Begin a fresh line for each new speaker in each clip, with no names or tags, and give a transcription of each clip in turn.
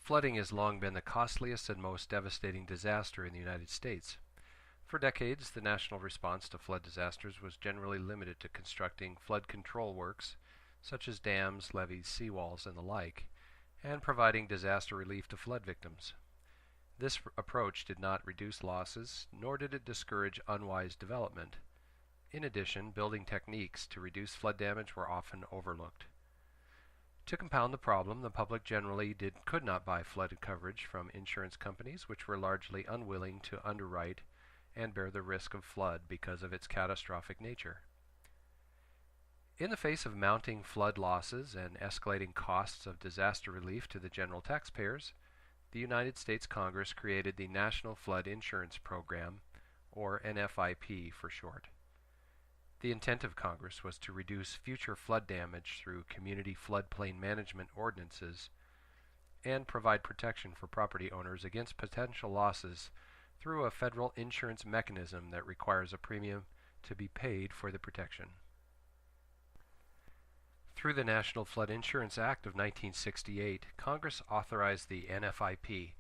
Flooding has long been the costliest and most devastating disaster in the United States. For decades, the national response to flood disasters was generally limited to constructing flood control works, such as dams, levees, seawalls, and the like, and providing disaster relief to flood victims. This approach did not reduce losses, nor did it discourage unwise development. In addition, building techniques to reduce flood damage were often overlooked. To compound the problem, the public generally could not buy flood coverage from insurance companies, which were largely unwilling to underwrite and bear the risk of flood because of its catastrophic nature. In the face of mounting flood losses and escalating costs of disaster relief to the general taxpayers, the United States Congress created the National Flood Insurance Program, or NFIP for short. The intent of Congress was to reduce future flood damage through community floodplain management ordinances and provide protection for property owners against potential losses through a federal insurance mechanism that requires a premium to be paid for the protection. Through the National Flood Insurance Act of 1968, Congress authorized the NFIP,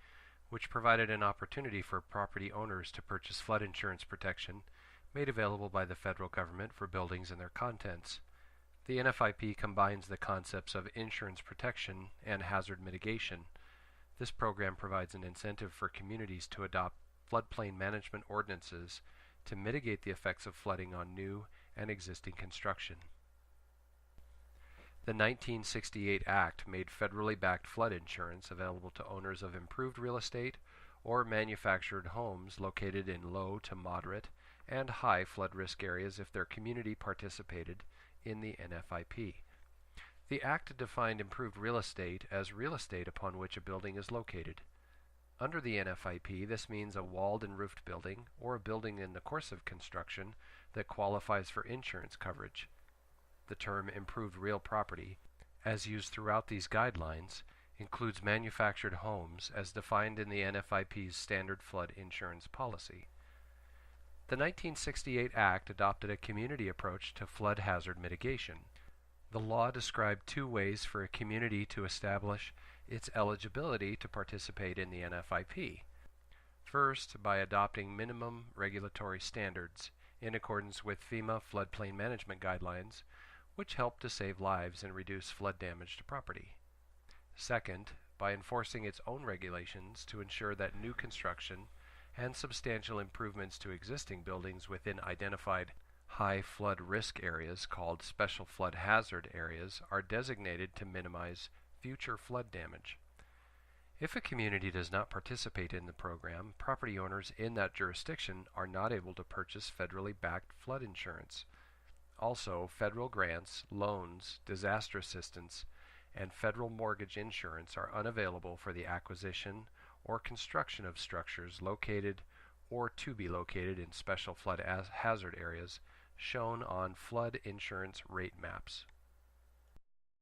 which provided an opportunity for property owners to purchase flood insurance protection made available by the federal government for buildings and their contents. The NFIP combines the concepts of insurance protection and hazard mitigation. This program provides an incentive for communities to adopt floodplain management ordinances to mitigate the effects of flooding on new and existing construction. The 1968 Act made federally backed flood insurance available to owners of improved real estate or manufactured homes located in low to moderate and high flood risk areas if their community participated in the NFIP. The Act defined improved real estate as real estate upon which a building is located. Under the NFIP, this means a walled and roofed building or a building in the course of construction that qualifies for insurance coverage. The term improved real property, as used throughout these guidelines, includes manufactured homes as defined in the NFIP's standard flood insurance policy. The 1968 Act adopted a community approach to flood hazard mitigation. The law described two ways for a community to establish its eligibility to participate in the NFIP. First, by adopting minimum regulatory standards in accordance with FEMA floodplain management guidelines, which help to save lives and reduce flood damage to property. Second, by enforcing its own regulations to ensure that new construction and substantial improvements to existing buildings within identified high flood risk areas called special flood hazard areas are designated to minimize future flood damage. If a community does not participate in the program, property owners in that jurisdiction are not able to purchase federally backed flood insurance. Also, federal grants, loans, disaster assistance, and federal mortgage insurance are unavailable for the acquisition or construction of structures located or to be located in special flood hazard areas shown on flood insurance rate maps.